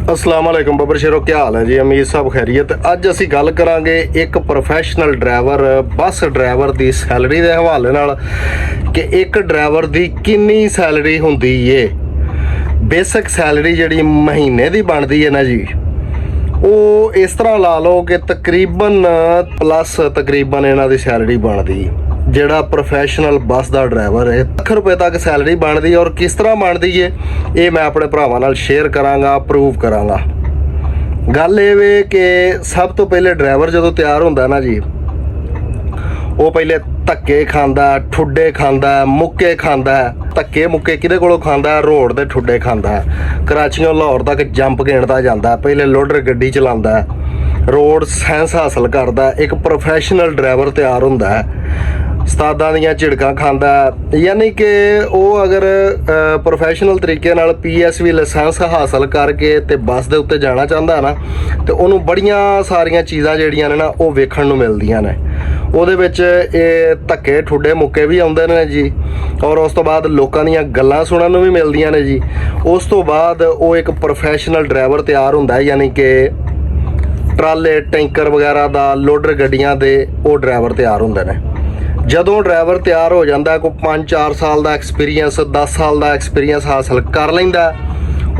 अस्सलाम वालेकुम बबर शेरो, क्या हाल है जी? अमीर साहब खैरियत। अज असी गल करांगे एक प्रोफैशनल ड्राइवर बस ड्राइवर की सैलरी के हवाले नाल कि एक ड्राइवर की किन्नी सैलरी हुंदी है। बेसिक सैलरी जिहड़ी महीने की बनती है ना जी, वो इस तरह ला लो कि तकरीबन प्लस तकरीबन इन्हां दी सैलरी बनती ਜਿਹੜਾ प्रोफैशनल बस का ड्राइवर है ਲੱਖ रुपए तक सैलरी बनती है। और किस तरह बनती है ये मैं अपने भरावां नाल शेयर करांगा, प्रूव करांगा। गल ये वे कि सब तो पहले ड्राइवर जो तैयार होंदा ना जी, वो पहले धक्के खांदा, ठुड्डे खांदा, मुक्के खांदा। धक्के मुक्के किहदे कोलों खांदा? रोड दे ठुड्डे खांदा। कराचियों लाहौर तक जंप गिणदा जांदा, पहले लोडर गड्डी चलांदा, रोड सैंस हासिल करदा। एक प्रोफैशनल ड्राइवर तैयार हुंदा है, उस्तादां दीयां झिड़कां खांदा। यानी कि वो अगर प्रोफैशनल तरीके नाल PSV लाइसेंस हासिल करके ते बस दे उत्ते जाना चाहता ना, तो उन्होंने बड़ियां सारियां चीज़ां जिहड़ियां ने ना वो वेखण नूं मिलदियां ने। ਉਹਦੇ ਵਿੱਚ ਇਹ ਧੱਕੇ ਠੁੱਡੇ ਮੁੱਕੇ ਵੀ ਆਉਂਦੇ ਨੇ ਜੀ, ਔਰ ਉਸ ਤੋਂ ਬਾਅਦ ਲੋਕਾਂ ਦੀਆਂ ਗੱਲਾਂ ਸੁਣਨ ਨੂੰ ਵੀ ਮਿਲਦੀਆਂ ਨੇ ਜੀ। ਉਸ ਤੋਂ ਬਾਅਦ ਉਹ ਇੱਕ ਪ੍ਰੋਫੈਸ਼ਨਲ ਡਰਾਈਵਰ ਤਿਆਰ ਹੁੰਦਾ ਹੈ, ਯਾਨੀ ਕਿ ਟਰਾਲੇ ਟੈਂਕਰ ਵਗੈਰਾ ਦਾ ਲੋਡਰ ਗੱਡੀਆਂ ਦੇ ਉਹ ਡਰਾਈਵਰ ਤਿਆਰ ਹੁੰਦੇ ਨੇ। ਜਦੋਂ ਡਰਾਈਵਰ ਤਿਆਰ ਹੋ ਜਾਂਦਾ, ਕੋਈ 5-4 ਸਾਲ ਦਾ ਐਕਸਪੀਰੀਅੰਸ, 10 ਸਾਲ ਦਾ ਐਕਸਪੀਰੀਅੰਸ ਹਾਸਲ ਕਰ ਲੈਂਦਾ,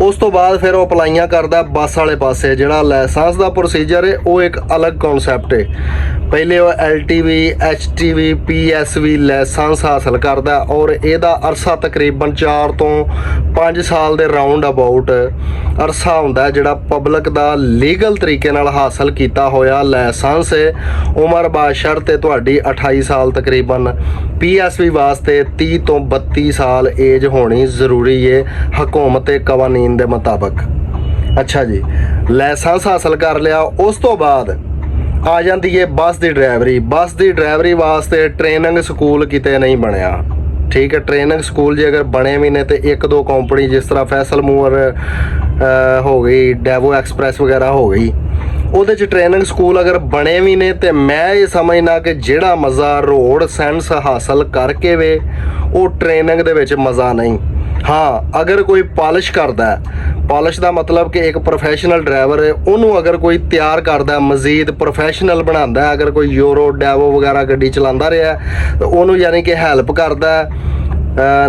ਉਸ ਤੋਂ ਬਾਅਦ ਫਿਰ ਉਹ ਅਪਲਾਈਆਂ ਕਰਦਾ ਬੱਸ ਵਾਲੇ ਪਾਸੇ। ਜਿਹੜਾ ਲਾਇਸੈਂਸ ਦਾ ਪ੍ਰੋਸੀਜਰ ਹੈ ਉਹ ਇੱਕ ਅਲੱਗ ਕਨਸੈਪਟ ਹੈ। ਪਹਿਲੇ ਉਹ LTV HTV PSV ਲਾਇਸੈਂਸ ਹਾਸਲ ਕਰਦਾ, ਔਰ ਇਹਦਾ ਅਰਸਾ ਤਕਰੀਬਨ 4 ਤੋਂ 5 ਸਾਲ ਦੇ ਰਾਊਂਡ ਅਬਾਊਟ ਅਰਸਾ ਹੁੰਦਾ, ਜਿਹੜਾ ਪਬਲਿਕ ਦਾ ਲੀਗਲ ਤਰੀਕੇ ਨਾਲ ਹਾਸਲ ਕੀਤਾ ਹੋਇਆ ਲਾਇਸੈਂਸ ਹੈ। ਉਮਰ ਬਾਸ਼ਰਤੇ ਤੁਹਾਡੀ 28 ਸਾਲ ਤਕਰੀਬਨ। PSV ਵਾਸਤੇ 30 ਤੋਂ 32 ਸਾਲ ਏਜ ਹੋਣੀ ਜ਼ਰੂਰੀ ਹੈ ਹਕੂਮਤ ਕਵਾਨੀਨ ਦੇ ਮੁਤਾਬਕ। ਅੱਛਾ ਜੀ, ਲਾਇਸੈਂਸ ਹਾਸਲ ਕਰ ਲਿਆ, ਉਸ ਤੋਂ ਬਾਅਦ ਆ ਜਾਂਦੀ ਹੈ ਬੱਸ ਦੀ ਡਰਾਈਵਰੀ। ਬੱਸ ਦੀ ਡਰਾਈਵਰੀ ਵਾਸਤੇ ਟ੍ਰੇਨਿੰਗ ਸਕੂਲ ਕਿਤੇ ਨਹੀਂ ਬਣਿਆ, ਠੀਕ ਹੈ। ਟ੍ਰੇਨਿੰਗ ਸਕੂਲ ਜੇ ਅਗਰ ਬਣੇ ਵੀ ਨੇ ਤੇ 1-2 ਕੰਪਨੀ ਜਿਸ ਤਰ੍ਹਾਂ ਫੈਸਲ ਮੂਵਰ ਹੋ ਗਈ, ਡੈਵੋ ਐਕਸਪ੍ਰੈਸ ਵਗੈਰਾ ਹੋ ਗਈ, ਉਹਦੇ 'ਚ ਟ੍ਰੇਨਿੰਗ ਸਕੂਲ ਅਗਰ ਬਣੇ ਵੀ ਨੇ ਤੇ ਮੈਂ ਇਹ ਸਮਝਣਾ ਕਿ ਜਿਹੜਾ ਮਜ਼ਾ ਰੋਡ ਸੈਂਸ ਹਾਸਲ ਕਰਕੇ ਵੇ ਉਹ ਟ੍ਰੇਨਿੰਗ ਦੇ ਵਿੱਚ ਮਜ਼ਾ ਨਹੀਂ। हाँ, अगर कोई पॉलिश करता है, पॉलिश का मतलब कि एक प्रोफैशनल ड्राइवर है, उन्होंने अगर कोई तैयार करता मजीद प्रोफैशनल बनाता है, अगर कोई यूरो डैवो वगैरह गड्डी चलाता रहा तो उन्होंने यानी कि हैल्प करता है,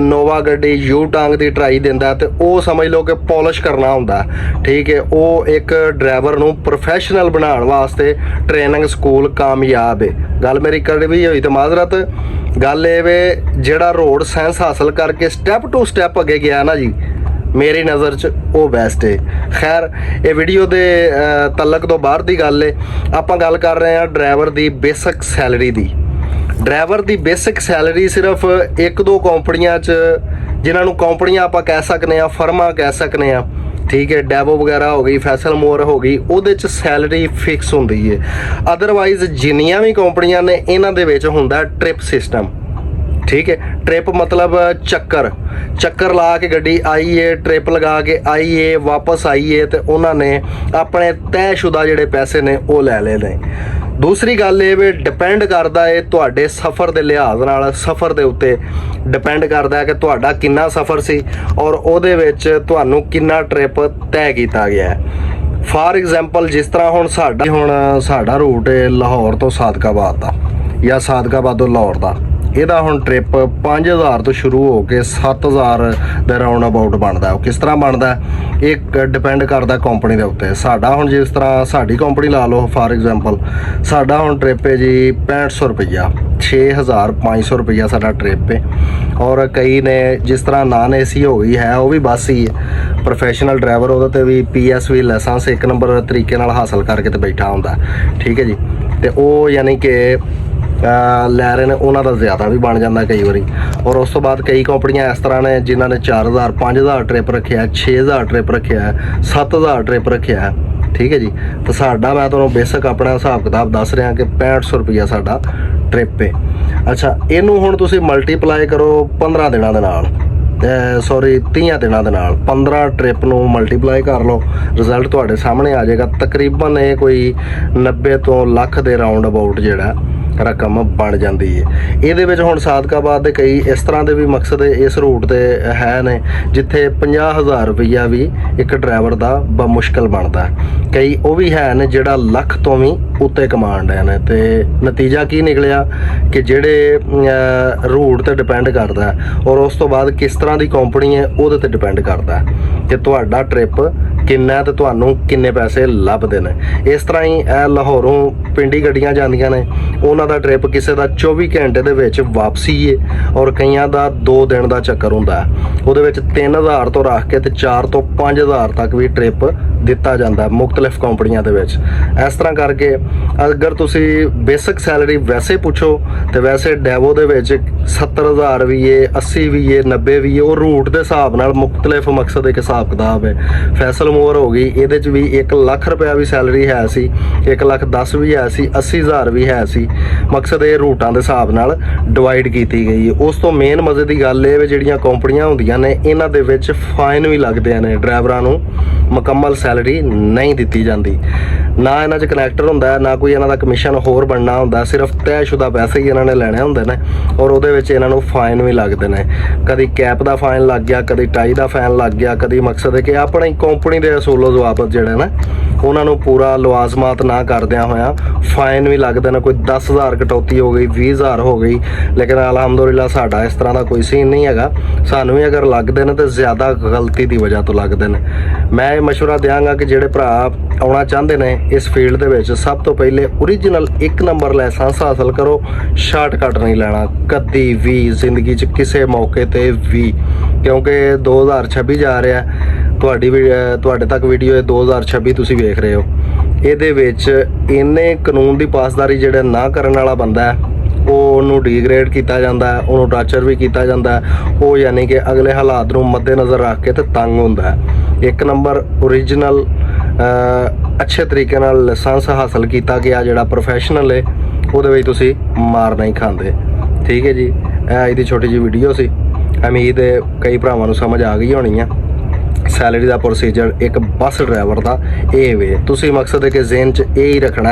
नोवा गड्डी यू टांग की ट्राई देंदा, तो वो समझ लो कि पॉलिश करना होंदा, ठीक है। वो एक ड्राइवर नूं प्रोफैशनल बनाने वास्ते ट्रेनिंग स्कूल कामयाब है। गल मेरी कड़वी हुई तो माजरत। गल ये वे जिहड़ा रोड साइंस हासिल करके स्टैप टू स्टैप अगे गया ना जी, मेरी नज़र च वो बेस्ट है। खैर, ये वीडियो के तलक तो बाहर की गल है। आपां गल कर रहे हैं ड्राइवर की बेसिक सैलरी की। ड्राइवर की बेसिक सैलरी सिर्फ 1-2 कंपनियां च, जिन्होंने कंपनियां आप कह सकते हैं, फर्मा कह सकते हैं, ठीक है। डैवो वगैरह हो गई, फैसल मोर हो गई, ਉਹਦੇ 'ਚ सैलरी फिक्स होंदी है। अदरवाइज जिन्नियां भी कंपनियां ने इन्हां दे विच हुंदा ट्रिप सिस्टम, ठीक है। ट्रिप मतलब चक्कर ला के गड्डी आई है, ट्रिप लगा के आई है, वापस आई है, तो उन्होंने अपने तयशुदा जिहड़े पैसे ने वो लै ले ने। दूसरी गल ये भी डिपेंड करता है तुहाडे सफ़र के लिहाज नाल, सफ़र के उत्ते डिपेंड करता है कि तुहाडा किन्ना सफ़र सी और उहदे विच तुहानूं किन्ना ट्रिप तय किया गया है। फॉर एग्जाम्पल जिस तरह हुण साडा रूट है लाहौर तो सादकाबाद का, या सादकाबाद तो लाहौर का, ਇਹਦਾ ਹੁਣ ਟ੍ਰਿਪ 5000 ਤੋਂ ਸ਼ੁਰੂ ਹੋ ਕੇ 7000 ਦੇ ਰਾਉਂਡ ਅਬਾਊਟ ਬਣਦਾ। ਉਹ ਕਿਸ ਤਰ੍ਹਾਂ ਬਣਦਾ ਇਹ ਡਿਪੈਂਡ ਕਰਦਾ ਕੰਪਨੀ ਦੇ ਉੱਤੇ। ਸਾਡਾ ਹੁਣ ਜਿਸ ਤਰ੍ਹਾਂ ਸਾਡੀ ਕੰਪਨੀ ਲਾ ਲਓ ਫਾਰ ਐਗਜ਼ਾਮਪਲ, ਸਾਡਾ ਹੁਣ ਟ੍ਰਿਪ ਹੈ ਜੀ 6500 ਰੁਪਈਆ, 6500 ਰੁਪਈਆ ਸਾਡਾ ਟ੍ਰਿਪ ਹੈ। ਔਰ ਕਈ ਨੇ ਜਿਸ ਤਰ੍ਹਾਂ ਨਾਨ AC ਹੋ ਗਈ ਹੈ, ਉਹ ਵੀ ਬੱਸ ਹੀ ਹੈ, ਪ੍ਰੋਫੈਸ਼ਨਲ ਡਰਾਈਵਰ ਉਹਦੇ 'ਤੇ ਵੀ PSV ਲਾਇਸੈਂਸ 1 ਨੰਬਰ ਤਰੀਕੇ ਨਾਲ ਹਾਸਲ ਕਰਕੇ ਤੇ ਬੈਠਾ ਹੁੰਦਾ, ਠੀਕ ਹੈ ਜੀ। ਤੇ ਉਹ ਯਾਨੀ ਕਿ ਲੈ ਰਹੇ ਨੇ, ਉਹਨਾਂ ਦਾ ਜ਼ਿਆਦਾ ਵੀ ਬਣ ਜਾਂਦਾ ਕਈ ਵਾਰੀ। ਔਰ ਉਸ ਤੋਂ ਬਾਅਦ ਕਈ ਕੰਪਨੀਆਂ ਇਸ ਤਰ੍ਹਾਂ ਨੇ ਜਿਨ੍ਹਾਂ ਨੇ 4000 5000 ਟ੍ਰਿਪ ਰੱਖਿਆ, 6000 ਟ੍ਰਿਪ ਰੱਖਿਆ, 7000 ਟ੍ਰਿਪ ਰੱਖਿਆ, ਠੀਕ ਹੈ ਜੀ। ਤਾਂ ਸਾਡਾ ਮੈਂ ਤੁਹਾਨੂੰ ਬੇਸਿਕ ਆਪਣਾ ਹਿਸਾਬ ਕਿਤਾਬ ਦੱਸ ਰਿਹਾ ਕਿ 6500 ਰੁਪਈਆ ਸਾਡਾ ਟ੍ਰਿਪ ਹੈ। ਅੱਛਾ, ਇਹਨੂੰ ਹੁਣ ਤੁਸੀਂ ਮਲਟੀਪਲਾਈ ਕਰੋ 15 ਦਿਨਾਂ ਦੇ ਨਾਲ, ਸੌਰੀ 30 ਦਿਨਾਂ ਦੇ ਨਾਲ। 15 ਟ੍ਰਿਪ ਨੂੰ ਮਲਟੀਪਲਾਈ ਕਰ ਲਓ, ਰਿਜ਼ਲਟ ਤੁਹਾਡੇ ਸਾਹਮਣੇ ਆ ਜਾਏਗਾ। ਤਕਰੀਬਨ ਇਹ ਕੋਈ 90 ਤੋਂ ਲੱਖ ਦੇ ਰਾਉਂਡ ਅਬਾਊਟ ਜਿਹੜਾ ਰਕਮ ਬਣ ਜਾਂਦੀ ਹੈ। ਇਹਦੇ ਵਿੱਚ ਹੁਣ ਸਾਦਕਾਬਾਦ ਦੇ ਕਈ ਇਸ ਤਰ੍ਹਾਂ ਦੇ ਵੀ ਮਕਸਦ ਇਸ ਰੂਟ ਤੇ ਹੈ ਨੇ ਜਿੱਥੇ 50,000 ਰੁਪਈਆ ਵੀ ਇੱਕ ਡਰਾਈਵਰ ਦਾ ਬਮੁਸ਼ਕਲ ਬਣਦਾ। ਕਈ ਉਹ ਵੀ ਹੈ ਨੇ ਜਿਹੜਾ ਲੱਖ ਤੋਂ ਵੀ ਉੱਤੇ ਕਮਾਉਣ ਡਏ ਨੇ। ਤੇ ਨਤੀਜਾ ਕੀ ਨਿਕਲਿਆ ਕਿ ਜਿਹੜੇ ਰੂਟ ਤੇ ਡਿਪੈਂਡ ਕਰਦਾ ਔਰ ਉਸ ਤੋਂ ਬਾਅਦ ਕਿਸ ਤਰ੍ਹਾਂ ਦੀ ਕੰਪਨੀ ਹੈ ਉਹਦੇ ਤੇ ਡਿਪੈਂਡ ਕਰਦਾ ਕਿ ਤੁਹਾਡਾ ਟ੍ਰਿਪ ਕਿੰਨਾ ਤੇ ਤੁਹਾਨੂੰ ਕਿੰਨੇ ਪੈਸੇ ਲੱਭਦੇ ਨੇ। ਇਸ ਤਰ੍ਹਾਂ ਹੀ ਇਹ ਲਾਹੌਰੋਂ ਪਿੰਡੀ ਗੱਡੀਆਂ ਜਾਂਦੀਆਂ ਨੇ, ਉਹਨਾਂ ਦਾ ਟ੍ਰਿਪ ਕਿਸੇ ਦਾ 24 ਘੰਟੇ ਦੇ ਵਿੱਚ ਵਾਪਸੀ ਹੈ ਔਰ ਕਈਆਂ ਦਾ 2 ਦਿਨ ਦਾ ਚੱਕਰ ਹੁੰਦਾ। ਉਹਦੇ ਵਿੱਚ 3,000 ਤੋਂ ਰੱਖ ਕੇ ਤੇ 4 ਤੋਂ 5,000 ਤੱਕ ਵੀ ਟ੍ਰਿਪ ਦਿੱਤਾ ਜਾਂਦਾ ਮੁxtਲਿਫ ਕੰਪਨੀਆਂ ਦੇ ਵਿੱਚ। ਇਸ ਤਰ੍ਹਾਂ ਕਰਕੇ ਅਗਰ ਤੁਸੀਂ ਬੇਸਿਕ ਸੈਲਰੀ ਵੈਸੇ ਪੁੱਛੋ ਤੇ ਵੈਸੇ ਡੈਵੋ ਦੇ ਵਿੱਚ 70,000 ਵੀ ਹੈ, 80 ਵੀ ਹੈ, 90 ਵੀ ਹੈ। ਉਹ ਰੂਟ ਦੇ ਹਿਸਾਬ ਨਾਲ ਮੁxtਲਿਫ ਮਕਸਦ ਇੱਕ ਹਿਸਾਬ ਕਿਤਾਬ ਹੈ। ਫੈਸਲ ਮੋਰ ਹੋ ਗਈ, ਇਹਦੇ 'ਚ ਵੀ 1 ਲੱਖ ਰੁਪਇਆ ਵੀ ਸੈਲਰੀ ਹੈ ਸੀ, 1,10,000 ਵੀ ਹੈ ਸੀ, 80,000 ਵੀ ਹੈ ਸੀ। ਮਕਸਦ ਇਹ ਰੂਟਾਂ ਦੇ ਹਿਸਾਬ ਨਾਲ ਡਿਵਾਈਡ ਕੀਤੀ ਗਈ ਹੈ। ਉਸ ਤੋਂ ਮੇਨ ਮਜ਼ੇ ਦੀ ਗੱਲ ਇਹ ਵੀ ਜਿਹੜੀਆਂ ਕੰਪਨੀਆਂ ਹੁੰਦੀਆਂ ਨੇ ਇਹਨਾਂ ਦੇ ਵਿੱਚ ਫਾਈਨ ਵੀ ਲੱਗਦੇ ਨੇ, ਡਰਾਈਵਰਾਂ ਨੂੰ ਮੁਕੰਮਲ ਸੈਲਰੀ ਨਹੀਂ ਦਿੱਤੀ ਜਾਂਦੀ। ਨਾ ਇਹਨਾਂ 'ਚ ਕਨੈਕਟਰ ਹੁੰਦਾ, ਨਾ ਕੋਈ ਇਹਨਾਂ ਦਾ ਕਮਿਸ਼ਨ ਹੋਰ ਬਣਨਾ ਹੁੰਦਾ, ਸਿਰਫ ਤੈਅਸ਼ੁਦਾ ਪੈਸੇ ਹੀ ਇਹਨਾਂ ਨੇ ਲੈਣੇ ਹੁੰਦੇ ਨੇ ਔਰ ਉਹਦੇ ਵਿੱਚ ਇਹਨਾਂ ਨੂੰ ਫਾਈਨ ਵੀ ਲੱਗਦੇ ਨੇ। ਕਦੀ ਕੈਪ ਦਾ ਫਾਈਨ ਲੱਗ ਗਿਆ, ਕਦੀ ਟਾਈ ਦਾ ਫਾਈਨ ਲੱਗ ਗਿਆ, ਕਦੀ ਮਕਸਦ ਹੈ ਕਿ ਆਪਣੀ ਕੰਪਨੀ ਦੇ ਅਸੂਲੋ ਜ਼ਵਾਬਤ ਜਿਹੜੇ ਨੇ ਉਹਨਾਂ ਨੂੰ ਪੂਰਾ ਲਵਾਜ਼ਮਾਤ ਨਾ ਕਰਦਿਆਂ ਹੋਇਆ ਫਾਈਨ ਵੀ ਲੱਗਦੇ ਨੇ। ਕੋਈ 10,000 ਕਟੌਤੀ ਹੋ ਗਈ, 20,000 ਹੋ ਗਈ, ਲੇਕਿਨ ਅਲਹਮਦੁਲਿਲਾ ਸਾਡਾ ਇਸ ਤਰ੍ਹਾਂ ਦਾ ਕੋਈ ਸੀਨ ਨਹੀਂ ਹੈਗਾ। ਸਾਨੂੰ ਵੀ ਅਗਰ ਲੱਗਦੇ ਨੇ ਤਾਂ ਜ਼ਿਆਦਾ ਗਲਤੀ ਦੀ ਵਜ੍ਹਾ ਤੋਂ ਲੱਗਦੇ ਨੇ। ਮੈਂ ਇਹ ਮਸ਼ਵਰਾ ਦਿਆਂਗਾ ਕਿ ਜਿਹੜੇ ਭਰਾ ਆਉਣਾ ਚਾਹੁੰਦੇ ਨੇ ਇਸ ਫੀਲਡ ਦੇ ਵਿੱਚ, ਸਭ ਤੋਂ ਪਹਿਲੇ ਓਰੀਜਨਲ 1 ਨੰਬਰ ਲਾਇਸੈਂਸ ਹਾਸਲ ਕਰੋ। ਸ਼ਾਰਟਕਟ ਨਹੀਂ ਲੈਣਾ ਕਦੀ ਵੀ ਜ਼ਿੰਦਗੀ 'ਚ ਕਿਸੇ ਮੌਕੇ ਤੇ ਵੀ, ਕਿਉਂਕਿ 2026 ਜਾ ਰਿਹਾ, ਤੁਹਾਡੇ ਤੱਕ ਵੀਡੀਓ ਇਹ 2026 ਤੁਸੀਂ ਵੇਖ ਰਹੇ ਹੋ। ਇਹਦੇ ਵਿੱਚ ਇੰਨੇ ਕਾਨੂੰਨ ਦੀ ਪਾਸਦਾਰੀ ਜਿਹੜਾ ਨਾ ਕਰਨ ਵਾਲਾ ਬੰਦਾ ਹੈ ਉਹਨੂੰ ਡੀਗ੍ਰੇਡ ਕੀਤਾ ਜਾਂਦਾ ਹੈ, ਉਹਨੂੰ ਟਾਰਚਰ ਵੀ ਕੀਤਾ ਜਾਂਦਾ ਹੈ। ਉਹ ਯਾਨੀ ਕਿ ਅਗਲੇ ਹਾਲਾਤ ਨੂੰ ਮੱਦੇਨਜ਼ਰ ਰੱਖ ਕੇ ਤੇ ਤੰਗ ਹੁੰਦਾ ਹੈ। 1 ਨੰਬਰ ਓਰੀਜਨਲ ਅੱਛੇ ਤਰੀਕੇ ਨਾਲ ਲਾਇਸੈਂਸ ਹਾਸਲ ਕੀਤਾ ਗਿਆ ਜਿਹੜਾ ਪ੍ਰੋਫੈਸ਼ਨਲ ਹੈ, ਉਹਦੇ ਵਿੱਚ ਤੁਸੀਂ ਮਾਰ ਨਹੀਂ ਖਾਂਦੇ। ਠੀਕ ਹੈ ਜੀ, ਇਹ ਇਹਦੀ ਛੋਟੀ ਜਿਹੀ ਵੀਡੀਓ ਸੀ। ਉਮੀਦ ਹੈ ਕਈ ਭਰਾਵਾਂ ਨੂੰ ਸਮਝ ਆ ਗਈ ਹੋਣੀ ਆ। ਸੈਲਰੀ ਦਾ ਪ੍ਰੋਸੀਜਰ ਇੱਕ ਬੱਸ ਡਰਾਈਵਰ ਦਾ ਇਹ ਵੇ। ਤੁਸੀਂ ਮਕਸਦ ਹੈ ਕਿ ਜ਼ਿਹਨ 'ਚ ਇਹ ਹੀ ਰੱਖਣਾ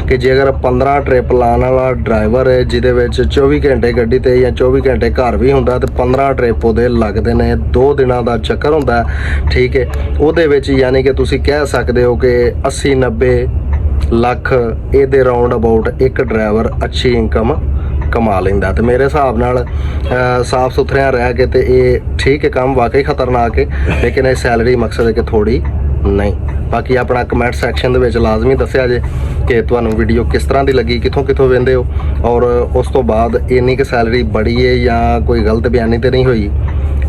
ਕਿ ਜੇਕਰ 15 ਟ੍ਰਿਪ ਲਾਉਣ ਵਾਲਾ ਡਰਾਈਵਰ ਹੈ ਜਿਹਦੇ ਵਿੱਚ 24 ਘੰਟੇ ਗੱਡੀ ਤੇ ਜਾਂ 24 ਘੰਟੇ ਘਰ ਵੀ ਹੁੰਦਾ ਤੇ 15 ਟ੍ਰਿਪ ਉਹਦੇ ਲੱਗਦੇ ਨੇ, 2 ਦਿਨਾਂ ਦਾ ਚੱਕਰ ਹੁੰਦਾ। ਠੀਕ ਹੈ, ਉਹਦੇ ਵਿੱਚ ਯਾਨੀ ਕਿ ਤੁਸੀਂ ਕਹਿ ਸਕਦੇ ਹੋ ਕਿ 80-90 ਲੱਖ ਇਹਦੇ ਰਾਉਂਡ ਅਬਾਊਟ ਇੱਕ ਡਰਾਈਵਰ ਅੱਛੀ ਇਨਕਮ ਕਮਾ ਲੈਂਦਾ। ਤੇ ਮੇਰੇ ਹਿਸਾਬ ਨਾਲ ਸਾਫ ਸੁਥਰਿਆਂ ਰਹਿ ਕੇ ਤੇ ਇਹ ਠੀਕ ਹੈ, ਕੰਮ ਵਾਕਈ ਖਤਰਨਾਕ ਹੈ, ਲੇਕਿਨ ਇਹ ਸੈਲਰੀ ਮਕਸਦ ਹੈ ਕਿ ਥੋੜੀ ਨਹੀਂ। ਬਾਕੀ ਆਪਣਾ ਕਮੈਂਟ ਸੈਕਸ਼ਨ ਦੇ ਵਿੱਚ ਲਾਜ਼ਮੀ ਦੱਸਿਆ ਜੇ ਕਿ ਤੁਹਾਨੂੰ ਵੀਡੀਓ ਕਿਸ ਤਰ੍ਹਾਂ ਦੀ ਲੱਗੀ, ਕਿੱਥੋਂ ਵੇਖਦੇ ਹੋ ਔਰ ਉਸ ਤੋਂ ਬਾਅਦ ਇੰਨੀ ਕੁ ਸੈਲਰੀ ਬੜੀ ਹੈ ਜਾਂ ਕੋਈ ਗਲਤ ਬਿਆਨੀ ਤੇ ਨਹੀਂ ਹੋਈ।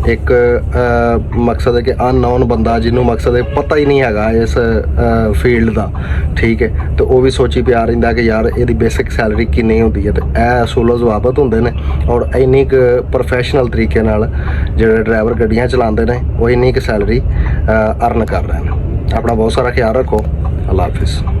ਇੱਕ ਮਕਸਦ ਹੈ ਕਿ ਅਨਨੋਨ ਬੰਦਾ ਜਿਹਨੂੰ ਮਕਸਦ ਹੈ ਪਤਾ ਹੀ ਨਹੀਂ ਹੈਗਾ ਇਸ ਫੀਲਡ ਦਾ, ਠੀਕ ਹੈ, ਤੇ ਉਹ ਵੀ ਸੋਚੀ ਪਿਆ ਰਹਿੰਦਾ ਕਿ ਯਾਰ ਇਹਦੀ ਬੇਸਿਕ ਸੈਲਰੀ ਕਿੰਨੀ ਹੁੰਦੀ ਹੈ। ਤੇ ਇਹ ਅਸੂਲੋ ਜ਼ਵਾਬਤ ਹੁੰਦੇ ਨੇ ਔਰ ਇੰਨੀ ਕੁ ਪ੍ਰੋਫੈਸ਼ਨਲ ਤਰੀਕੇ ਨਾਲ ਜਿਹੜੇ ਡਰਾਈਵਰ ਗੱਡੀਆਂ ਚਲਾਉਂਦੇ ਨੇ ਉਹ ਇੰਨੀ ਕੁ ਸੈਲਰੀ ਅਰਨ ਕਰ ਰਹੇ ਨੇ। ਆਪਣਾ ਬਹੁਤ ਸਾਰਾ ਖਿਆਲ ਰੱਖੋ। ਅੱਲਾ ਹਾਫਿਜ਼।